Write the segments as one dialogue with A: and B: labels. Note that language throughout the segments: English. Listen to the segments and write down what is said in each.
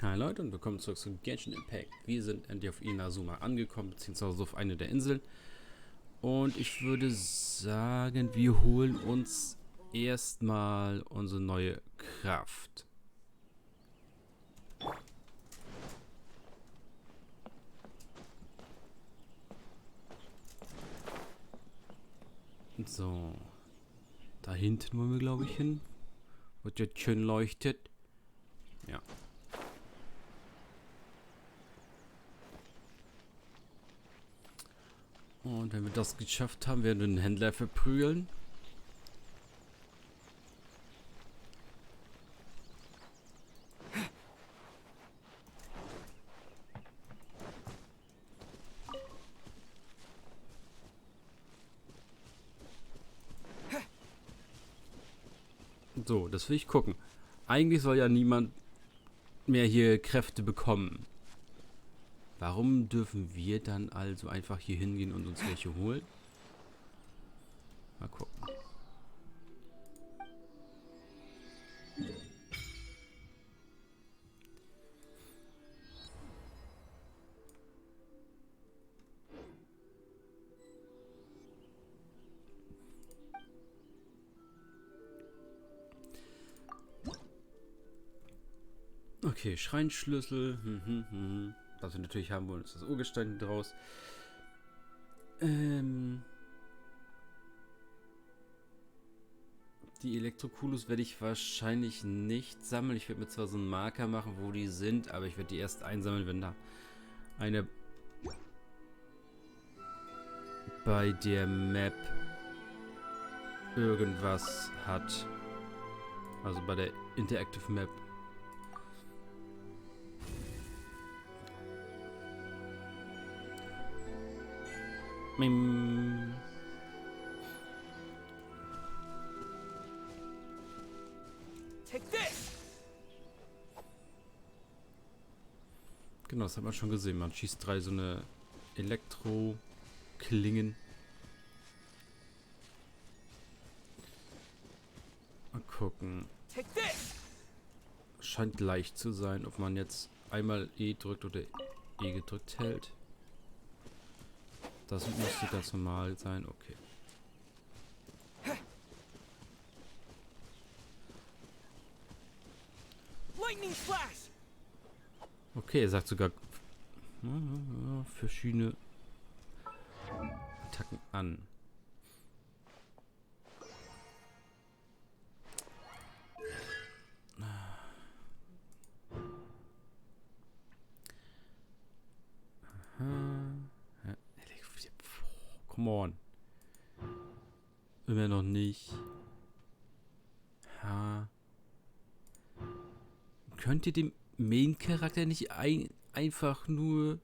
A: Hi Leute und willkommen zurück zu Genshin Impact. Wir sind endlich auf Inazuma angekommen, beziehungsweise auf eine der Inseln. Und ich würde sagen, wir holen uns erstmal unsere neue Kraft. So. Da hinten wollen wir, glaube ich, hin. Wo jetzt schön leuchtet. Ja. Und wenn wir das geschafft haben, werden wir den Händler verprügeln. So, das will ich gucken. Eigentlich soll ja niemand mehr hier Kräfte bekommen. Warum dürfen wir dann also einfach hier hingehen und uns welche holen? Mal gucken. Okay, Schreinschlüssel. Was wir natürlich haben wollen, ist das Urgestein draus. Die Elektrokulus werde ich wahrscheinlich nicht sammeln. Ich werde mir zwar so einen Marker machen, wo die sind, aber ich werde die erst einsammeln, wenn da eine bei der Map irgendwas hat. Also bei der Interactive Map. Genau, das hat man schon gesehen. Man schießt 3 so eine Elektro-Klingen. Mal gucken. Scheint leicht zu sein, ob man jetzt einmal E drückt oder E gedrückt hält. Das müsste ganz normal sein, okay. Okay, er sagt sogar verschiedene Attacken an. Come on. Immer noch nicht. Ha. Könnt ihr dem Main-Charakter nicht einfach nur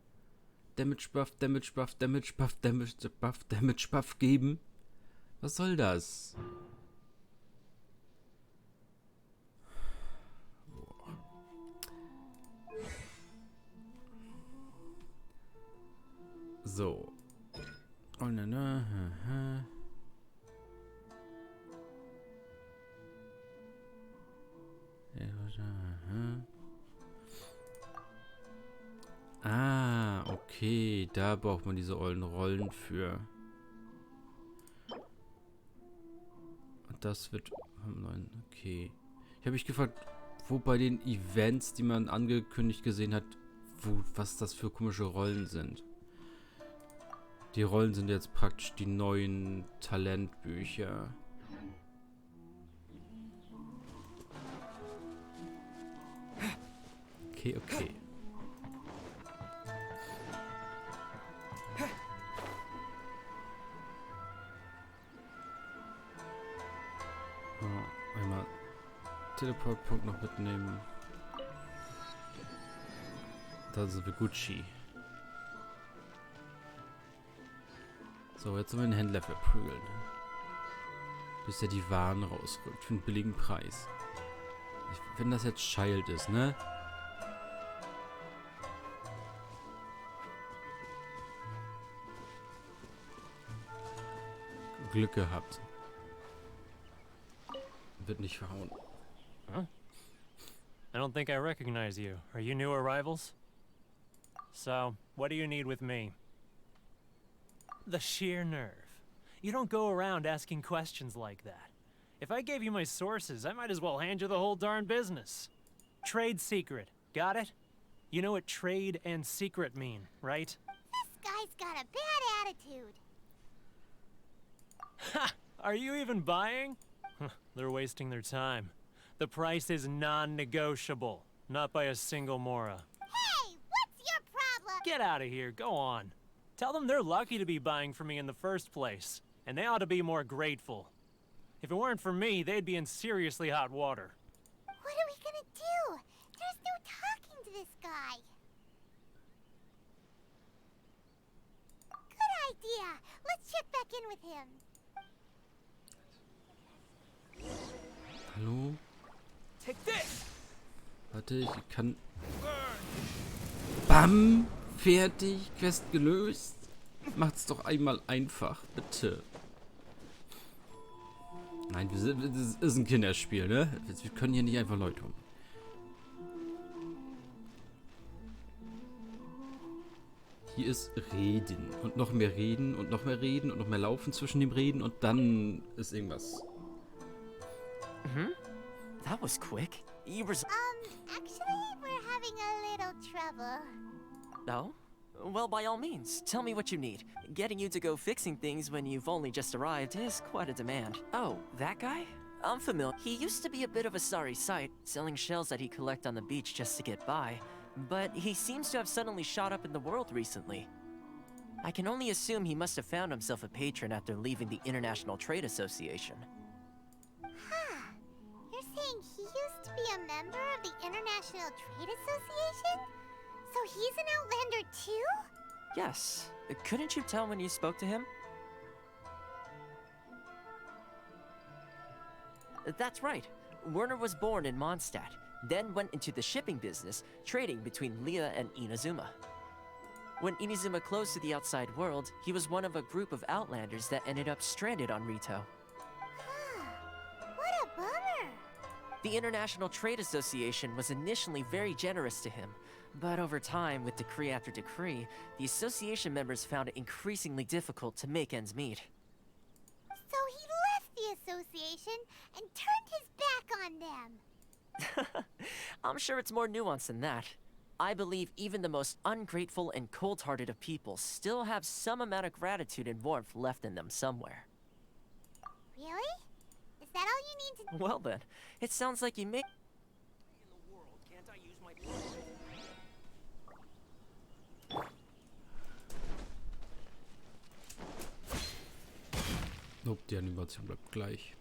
A: Damage Buff, Damage Buff, Damage Buff, Damage Buff, Damage Buff geben? Was soll das? So. Oh, na. Ah, okay. Da braucht man diese ollen Rollen für. Und das wird... Okay. Ich habe mich gefragt, wo bei den Events, die man angekündigt gesehen hat, was das für komische Rollen sind. Die Rollen sind jetzt praktisch die neuen Talentbücher. Okay. Oh, einmal Teleportpunkt noch mitnehmen. Da sind wir Gucci. So, jetzt sollen wir den Händler verprügeln. Bis er die Waren rausrückt. Für einen billigen Preis. Wenn das jetzt Child ist, ne? Glück gehabt. Wird nicht verhauen.
B: I don't think I recognize you. Are you new arrivals? So, what do you need with me? The sheer nerve. You don't go around asking questions like that. If I gave you my sources, I might as well hand you the whole darn business. Trade secret. Got it? You know what trade and secret mean, right?
C: This guy's got a bad attitude.
B: Ha! Are you even buying? They're wasting their time. The price is non-negotiable. Not by a single Mora.
C: Hey, what's your problem?
B: Get out of here. Go on. Tell them they're lucky to be buying from me in the first place. And they ought to be more grateful. If it weren't for me, they'd be in seriously hot water.
C: What are we gonna do? There's no talking to this guy. Good idea. Let's check back in with him.
A: Hallo?
B: Take this!
A: Warte, ich kann... Bam! Fertig, Quest gelöst. Macht's doch einmal einfach, bitte. Nein, das ist ein Kinderspiel, ne? Wir können hier nicht einfach Leute um. Hier ist Reden. Und noch mehr Reden und noch mehr Reden und noch mehr Laufen zwischen dem Reden und dann ist irgendwas.
D: That was quick. You were...
C: Actually, we're having a little trouble.
D: Oh? Well, by all means, tell me what you need. Getting you to go fixing things when you've only just arrived is quite a demand. Oh, that guy? I'm familiar. He used to be a bit of a sorry sight, selling shells that he'd collect on the beach just to get by. But he seems to have suddenly shot up in the world recently. I can only assume he must have found himself a patron after leaving the International Trade Association.
C: Huh. You're saying he used to be a member of the International Trade Association? So he's an Outlander too?
D: Yes. Couldn't you tell when you spoke to him? That's right. Werner was born in Mondstadt, then went into the shipping business, trading between Leah and Inazuma. When Inazuma closed to the outside world, he was one of a group of Outlanders that ended up stranded on Rito.
C: Huh. What a bummer.
D: The International Trade Association was initially very generous to him, but over time, with decree after decree, the association members found it increasingly difficult to make ends meet.
C: So he left the association and turned his back on them.
D: I'm sure it's more nuanced than that. I believe even the most ungrateful and cold-hearted of people still have some amount of gratitude and warmth left in them somewhere.
C: Really? Is that all you need to...
D: Well then, it sounds like you may...
A: Nope, die Animation bleibt gleich.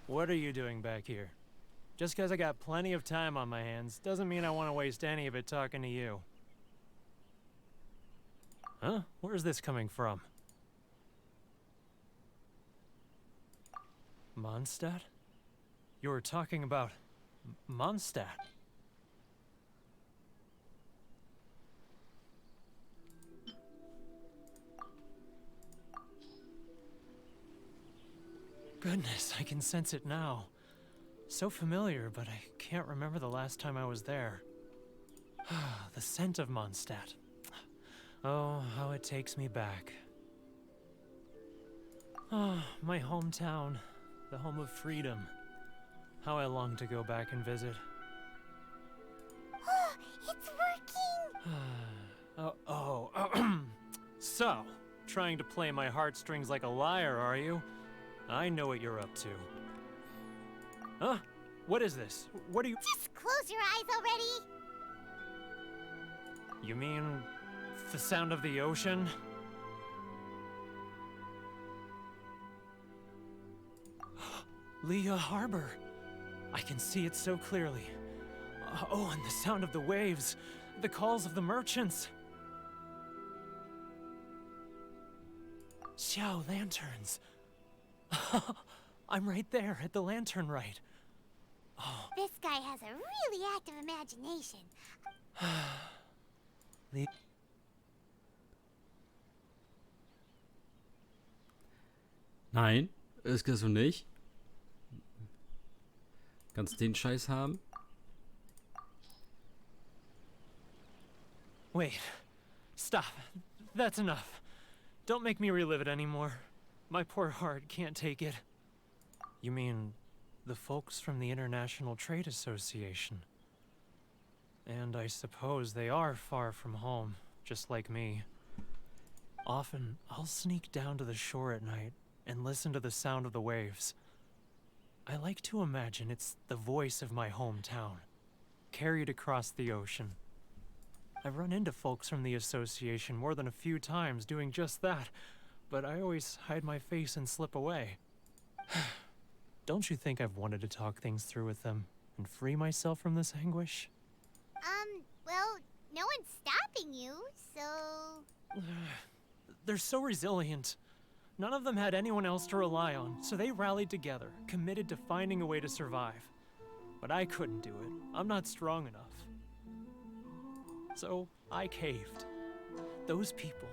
B: What are you doing back here? Just because I got plenty of time on my hands doesn't mean I want to waste any of it talking to you. Huh? Where's this coming from? Mondstadt? You were talking about Mondstadt. Goodness, I can sense it now. So familiar, but I can't remember the last time I was there. The scent of Mondstadt. Oh, how it takes me back. Oh, my hometown. The home of freedom. How I long to go back and visit.
C: Oh, it's working!
B: So, trying to play my heartstrings like a liar, are you? I know what you're up to. Huh? What is this? What are you—
C: Just close your eyes already!
B: You mean the sound of the ocean? Leah Harbor. I can see it so clearly. Oh, and the sound of the waves. The calls of the merchants. Xiao lanterns. I'm right there at the lantern right.
C: This guy has a really active imagination.
A: Nein, das kannst du nicht. Kannst den Scheiß haben.
B: Wait. Stop. That's enough. Don't make me relive it anymore. My poor heart can't take it. You mean the folks from the International Trade Association? And I suppose they are far from home, just like me. Often, I'll sneak down to the shore at night and listen to the sound of the waves. I like to imagine it's the voice of my hometown, carried across the ocean. I've run into folks from the association more than a few times doing just that, but I always hide my face and slip away. Don't you think I've wanted to talk things through with them and free myself from this anguish?
C: Well, no one's stopping you, so...
B: They're so resilient. None of them had anyone else to rely on, so they rallied together, committed to finding a way to survive. But I couldn't do it. I'm not strong enough. So I caved. Those people,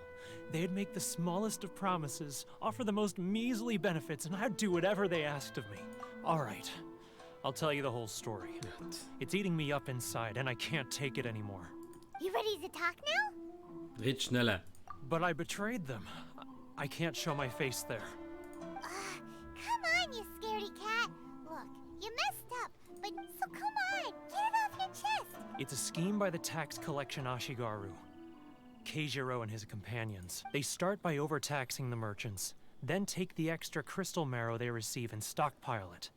B: they'd make the smallest of promises, offer the most measly benefits, and I'd do whatever they asked of me. All right, I'll tell you the whole story. It's eating me up inside, and I can't take it anymore.
C: You ready to talk now?
A: Red schneller.
B: But I betrayed them. I can't show my face there.
C: Come on, you scaredy cat. Look, you messed up, but so come on, get it off your chest.
B: It's a scheme by the tax collection Ashigaru. Keijiro and his companions. They start by overtaxing the merchants, then take the extra crystal marrow they receive and stockpile it.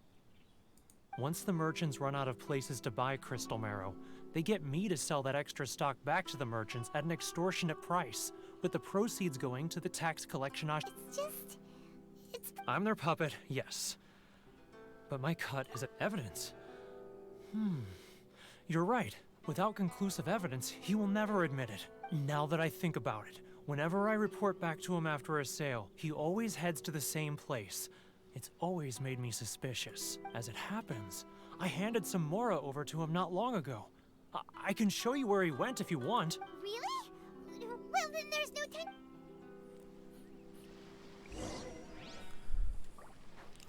B: Once the merchants run out of places to buy crystal marrow, they get me to sell that extra stock back to the merchants at an extortionate price, with the proceeds going to the tax collection
C: It's
B: I'm their puppet, yes. But my cut is evidence. You're right. Without conclusive evidence, he will never admit it. Now that I think about it, whenever I report back to him after a sale, he always heads to the same place. It's always made me suspicious. As it happens, I handed some Mora over to him not long ago. I can show you where he went if you want.
C: Really? Well, then there's no time.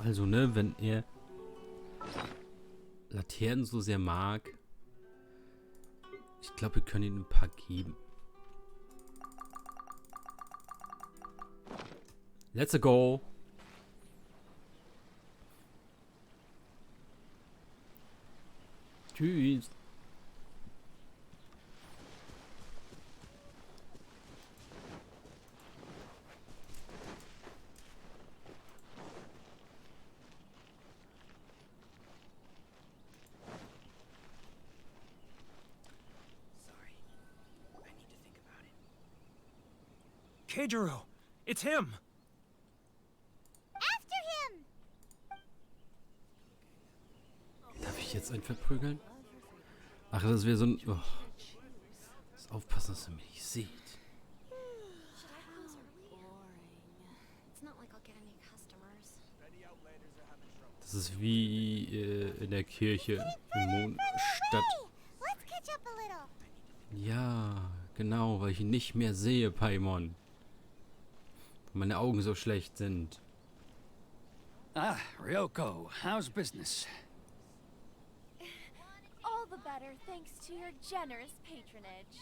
A: Also, ne, wenn er Laternen so sehr mag, ich glaube, wir können ihm ein paar geben. Let's go. Tschüss.
B: Keijiro, it's him.
C: After him!
A: Darf ich jetzt einen verprügeln? Ach, das wäre so ein... Oh. Muss aufpassen, dass er mich nicht sieht. Das ist wie in der Kirche, im Mondstadt.
C: Let's catch up a little.
A: Ja, genau, weil ich ihn nicht mehr sehe, Paimon. Weil meine Augen so schlecht sind.
E: Ah, Ryoko, how's business?
F: All the better thanks to your generous patronage.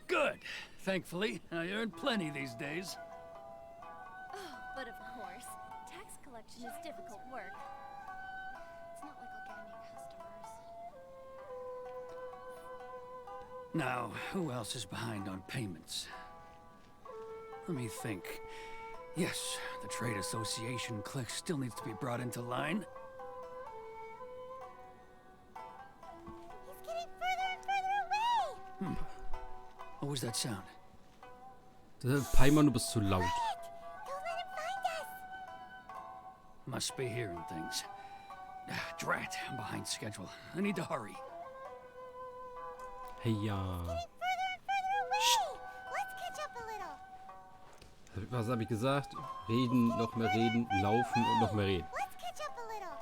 E: Good. Thankfully, I earn plenty these days.
F: Oh, but of course, tax collection is difficult work. It's not like I'll get any customers.
E: Now, who else is behind on payments? Let me think. Yes, the Trade Association clique still needs to be brought into line.
C: He's getting further and further away.
E: What was that sound?
A: Paimon, du bist zu laut.
C: Don't let him find us.
E: Must be hearing things. Drat, I'm behind schedule. I need to hurry.
A: Hey, ja.
C: Further and further away. Let's catch up a little.
A: Was habe ich gesagt? Reden, noch mehr reden, laufen und noch mehr reden.
C: Let's catch up a little.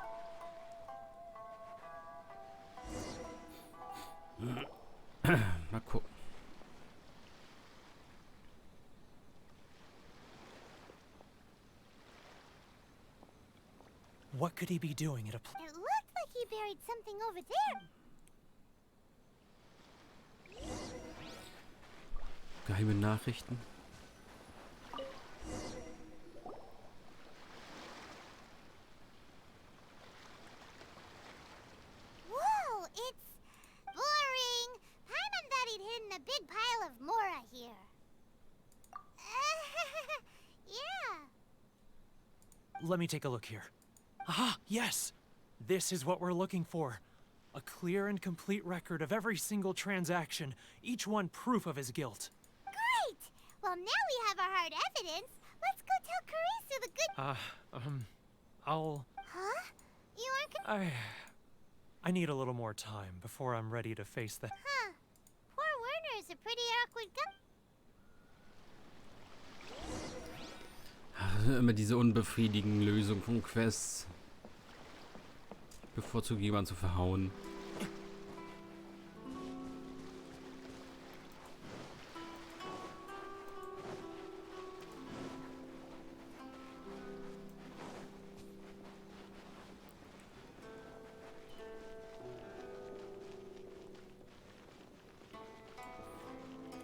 A: Mal gucken.
B: What could he be doing at a
C: It looked like he buried something over there.
A: Geheime Nachrichten.
C: Whoa, it's boring. Paimon thought he'd hidden a big pile of Mora here. Yeah.
B: Let me take a look here. Ah, yes! This is what we're looking for. A clear and complete record of every single transaction, each one proof of his guilt.
C: Great! Well, now we have our hard evidence. Let's go tell Karisu the good...
B: I'll...
C: Huh? You aren't
B: I need a little more time before I'm ready to face the...
C: Huh. Poor Werner is a pretty awkward guy.
A: Immer diese unbefriedigenden Lösungen von Quests. Bevorzugt jemanden zu verhauen.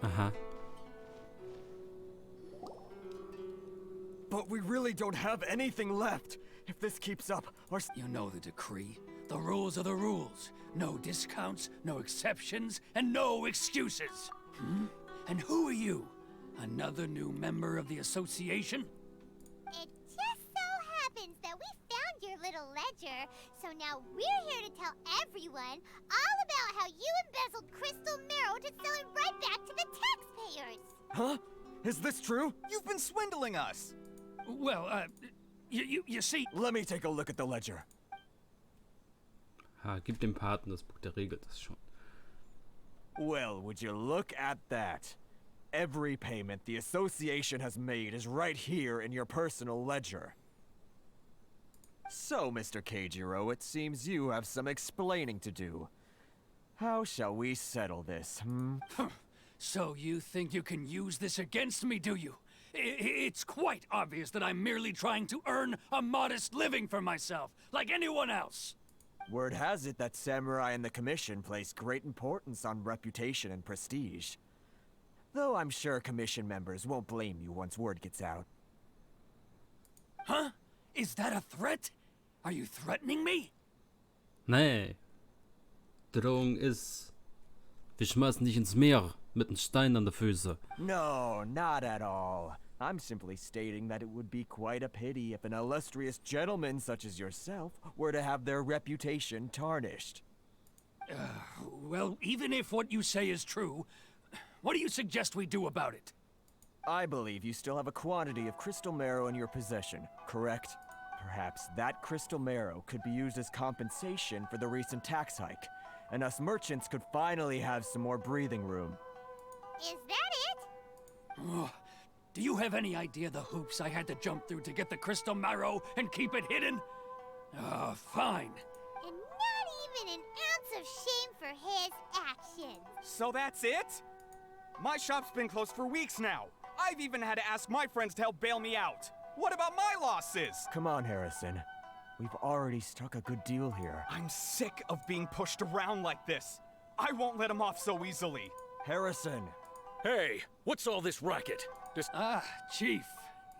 A: Aha.
G: But we really don't have anything left. If this keeps up, our...
E: You know the decree. The rules are the rules. No discounts, no exceptions, and no excuses. Hmm? And who are you? Another new member of the association?
C: It just so happens that we found your little ledger, so now we're here to tell everyone all about how you embezzled crystal marrow to sell it right back to the taxpayers.
G: Huh? Is this true? You've been swindling us!
E: Well, you see...
G: Let me take a look at the ledger.
A: Ha, gib dem Paten das Buch, der regelt das schon.
G: Well, would you look at that? Every payment the association has made is right here in your personal ledger. So, Mr. Keijiro, it seems you have some explaining to do. How shall we settle this, hmm?
E: So you think you can use this against me, do you? It's quite obvious that I'm merely trying to earn a modest living for myself, like anyone else.
G: Word has it that samurai and the commission place great importance on reputation and prestige. Though I'm sure commission members won't blame you once word gets out.
E: Huh? Is that a threat? Are you threatening me?
A: Nee. Drohung ist, wir schmeißen dich ins Meer mit einem Stein an der Füße.
G: No, not at all. I'm simply stating that it would be quite a pity if an illustrious gentleman such as yourself were to have their reputation tarnished.
E: Well, even if what you say is true, what do you suggest we do about it?
G: I believe you still have a quantity of crystal marrow in your possession, correct? Perhaps that crystal marrow could be used as compensation for the recent tax hike, and us merchants could finally have some more breathing room.
C: Is that it?
E: Oh, do you have any idea the hoops I had to jump through to get the crystal marrow and keep it hidden? Oh, fine.
C: And not even an ounce of shame for his actions.
H: So that's it? My shop's been closed for weeks now. I've even had to ask my friends to help bail me out. What about my losses?
G: Come on, Harrison. We've already struck a good deal here.
H: I'm sick of being pushed around like this. I won't let him off so easily.
G: Harrison!
I: Hey, what's all this racket?
E: Chief,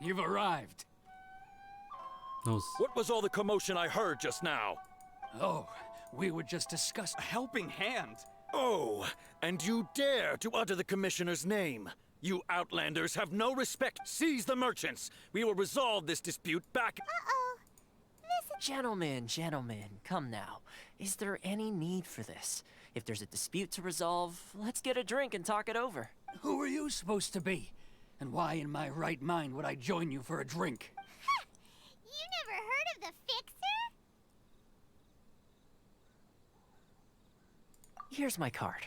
E: you've arrived.
A: Los.
I: What was all the commotion I heard just now?
E: Oh, we were just discussing...
H: A helping hand.
I: Oh, and you dare to utter the Commissioner's name. You outlanders have no respect. Seize the merchants. We will resolve this dispute back...
C: Uh-oh. This
D: Gentlemen, come now. Is there any need for this? If there's a dispute to resolve, let's get a drink and talk it over.
E: Who are you supposed to be? And why in my right mind would I join you for a drink?
C: You never heard of the Fixer?
D: Here's my card.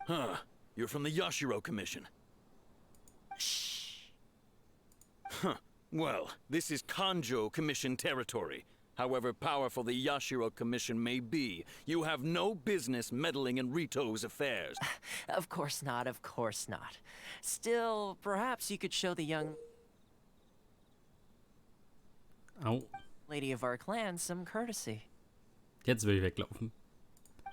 I: Huh. You're from the Yashiro Commission.
D: Shh.
I: Huh. Well, this is Kanjo Commission territory. However powerful the Yashiro Commission may be, you have no business meddling in Rito's affairs.
D: Of course not, of course not. Still, perhaps you could show the young
A: Au.
D: lady of our clan some courtesy.
A: Jetzt will ich weglaufen.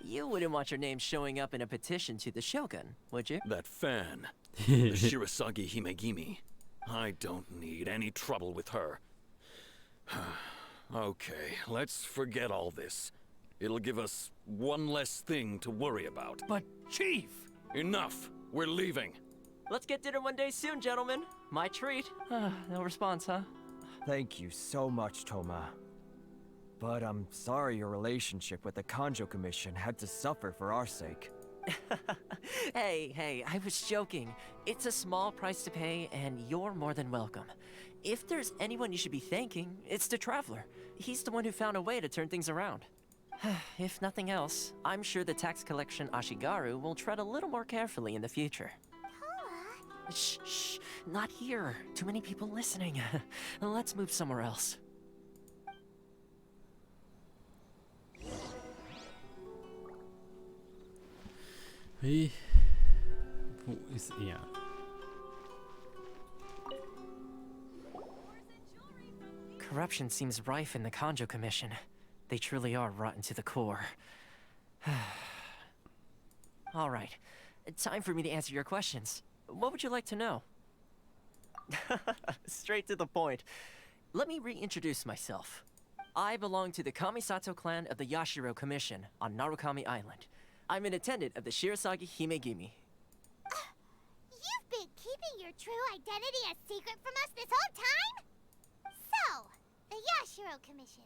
D: You wouldn't want your name showing up in a petition to the Shogun, would you?
I: That fan, the Shirasagi Himegimi. I don't need any trouble with her. Okay, let's forget all this. It'll give us one less thing to worry about.
E: But, Chief!
I: Enough! We're leaving.
D: Let's get dinner one day soon, gentlemen. My treat. No response, huh?
G: Thank you so much, Toma. But I'm sorry your relationship with the Kanjo Commission had to suffer for our sake.
D: Hey, I was joking. It's a small price to pay, and you're more than welcome. If there's anyone you should be thanking, it's the Traveler. He's the one who found a way to turn things around. If nothing else, I'm sure the tax collection Ashigaru will tread a little more carefully in the future. Shh, not here. Too many people listening. Let's move somewhere else.
A: Wie? Wo ist er?
D: Corruption seems rife in the Kanjo Commission. They truly are rotten to the core. All right, time for me to answer your questions. What would you like to know? Straight to the point. Let me reintroduce myself. I belong to the Kamisato clan of the Yashiro Commission on Narukami Island. I'm an attendant of the Shirasagi Himegimi.
C: You've been keeping your true identity a secret from us this whole time? So, the Yashiro Commission.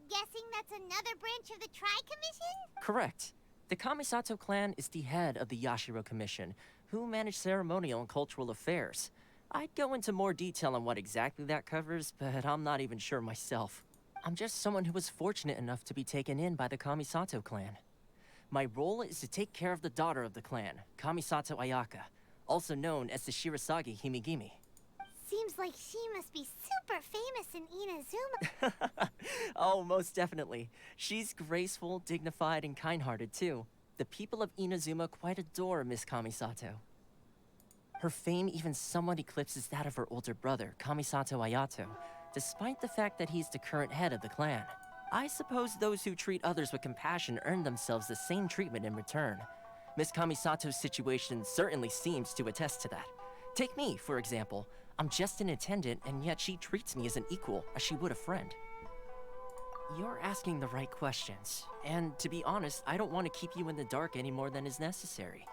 C: Guessing that's another branch of the Tri-Commission?
D: Correct. The Kamisato clan is the head of the Yashiro Commission, who manage ceremonial and cultural affairs. I'd go into more detail on what exactly that covers, but I'm not even sure myself. I'm just someone who was fortunate enough to be taken in by the Kamisato clan. My role is to take care of the daughter of the clan, Kamisato Ayaka, also known as the Shirasagi Himegimi.
C: Seems like she must be super famous in Inazuma.
D: Oh, most definitely. She's graceful, dignified, and kind-hearted, too. The people of Inazuma quite adore Miss Kamisato. Her fame even somewhat eclipses that of her older brother, Kamisato Ayato, despite the fact that he's the current head of the clan. I suppose those who treat others with compassion earn themselves the same treatment in return. Miss Kamisato's situation certainly seems to attest to that. Take me, for example. I'm just an attendant, and yet she treats me as an equal, as she would a friend. You're asking the right questions, and to be honest, I don't want to keep you in the dark any more than is necessary.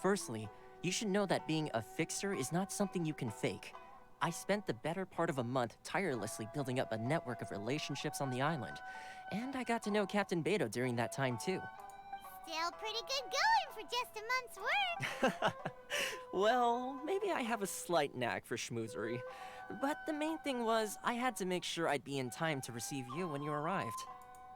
D: Firstly, you should know that being a fixer is not something you can fake. I spent the better part of a month tirelessly building up a network of relationships on the island, and I got to know Captain Beto during that time too.
C: Still pretty good going for just a month's work.
D: Well, maybe I have a slight knack for schmoozery, but the main thing was I had to make sure I'd be in time to receive you when you arrived.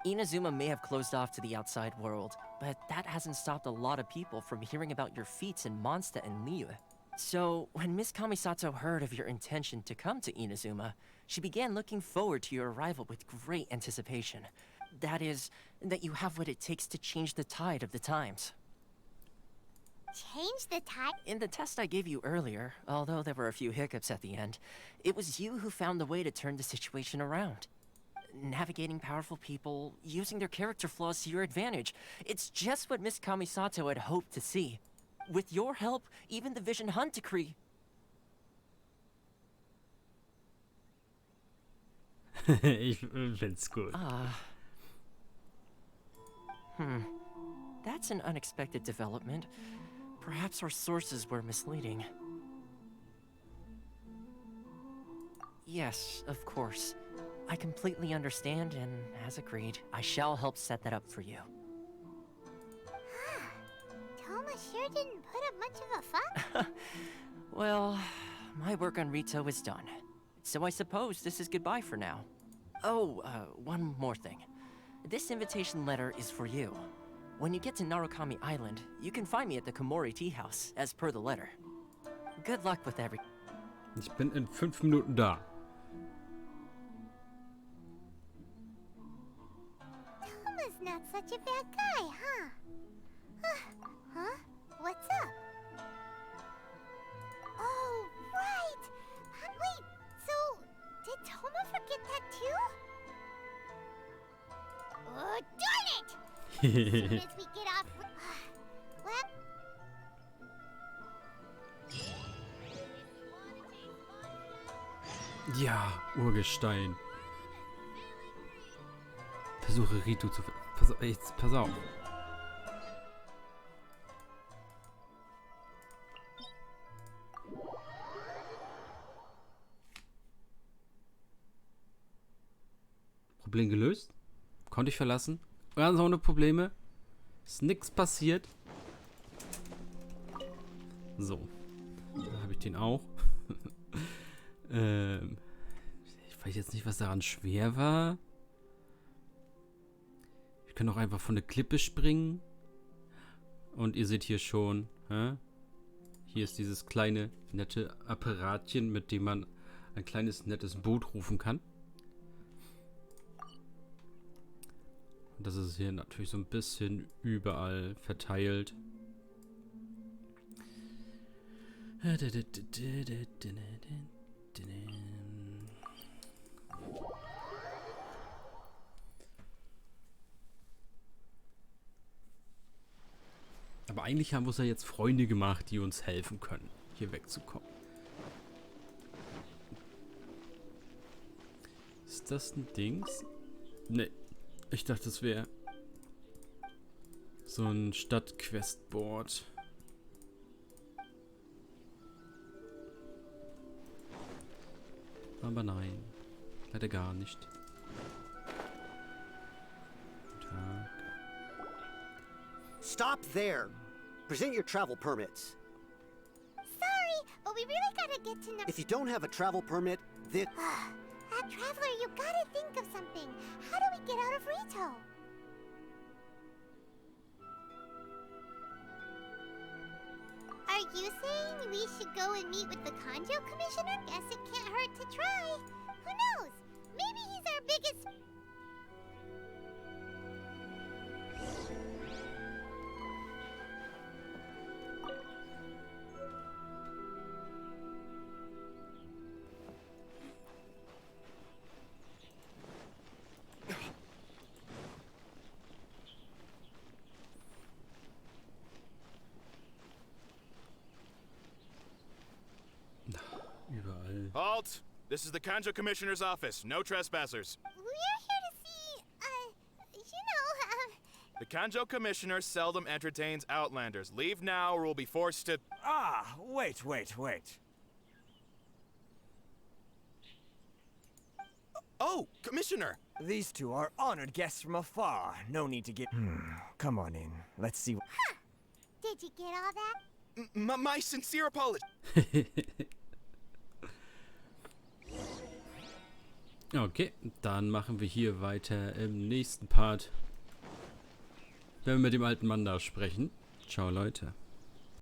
D: Inazuma may have closed off to the outside world, but that hasn't stopped a lot of people from hearing about your feats in Mondstadt and Liyue. So, when Miss Kamisato heard of your intention to come to Inazuma, she began looking forward to your arrival with great anticipation. That is, that you have what it takes to change the tide of the times.
C: Change the tide?
D: In the test I gave you earlier, although there were a few hiccups at the end, it was you who found the way to turn the situation around. Navigating powerful people, using their character flaws to your advantage. It's just what Miss Kamisato had hoped to see. With your help, even the Vision Hunt Decree...
A: Ich find's gut.
D: That's an unexpected development. Perhaps our sources were misleading. Yes, of course. I completely understand, and as agreed, I shall help set that up for you.
C: Toma sure didn't put up much of a fuss.
D: Well, my work on Rito is done. So I suppose this is goodbye for now. Oh, one more thing. This invitation letter is for you. When you get to Narukami Island, you can find me at the Komori Tea House, as per the letter. Good luck with everything.
A: Ich bin in 5 Minuten da.
C: such a bad guy, huh? Huh? What's up? Oh, right! Wait, so did Toma forget that too? Oh, darn it! As soon as we get off... Well...
A: Ja, Urgestein. Versuche Ritu zu... Pass auf. Problem gelöst. Konnte ich verlassen. Ganz ohne Probleme. Ist nichts passiert. So. Da habe ich den auch. Ich weiß jetzt nicht, was daran schwer war. Ich kann auch einfach von der Klippe springen. Und ihr seht hier schon, hier ist dieses kleine, nette Apparatchen, mit dem man ein kleines, nettes Boot rufen kann. Und das ist hier natürlich so ein bisschen überall verteilt. Aber eigentlich haben wir uns ja jetzt Freunde gemacht, die uns helfen können, hier wegzukommen. Ist das ein Dings? Ne, ich dachte, das wäre so ein Stadt-Questboard. Aber nein, leider gar nicht. Guten Tag.
J: Stop there. Present your travel permits.
C: Sorry, but we really gotta get to know...
J: If you don't have a travel permit, then...
C: Traveler, you gotta think of something. How do we get out of Rito? Are you saying we should go and meet with the Kanjo Commissioner? Guess it can't hurt to try. Who knows? Maybe he's our biggest...
A: Überall.
K: Halt! This is the Kanjo Commissioner's office. No trespassers.
C: We're here to see,
K: The Kanjo Commissioner seldom entertains outlanders. Leave now or we'll be forced to...
G: Ah, wait.
K: Oh, Commissioner!
G: These two are honored guests from afar. No need to get... Come on in. Let's see...
C: Did you get all that?
K: My sincere apology.
A: Okay, dann machen wir hier weiter im nächsten Part. Wenn wir mit dem alten Mann da sprechen. Ciao, Leute.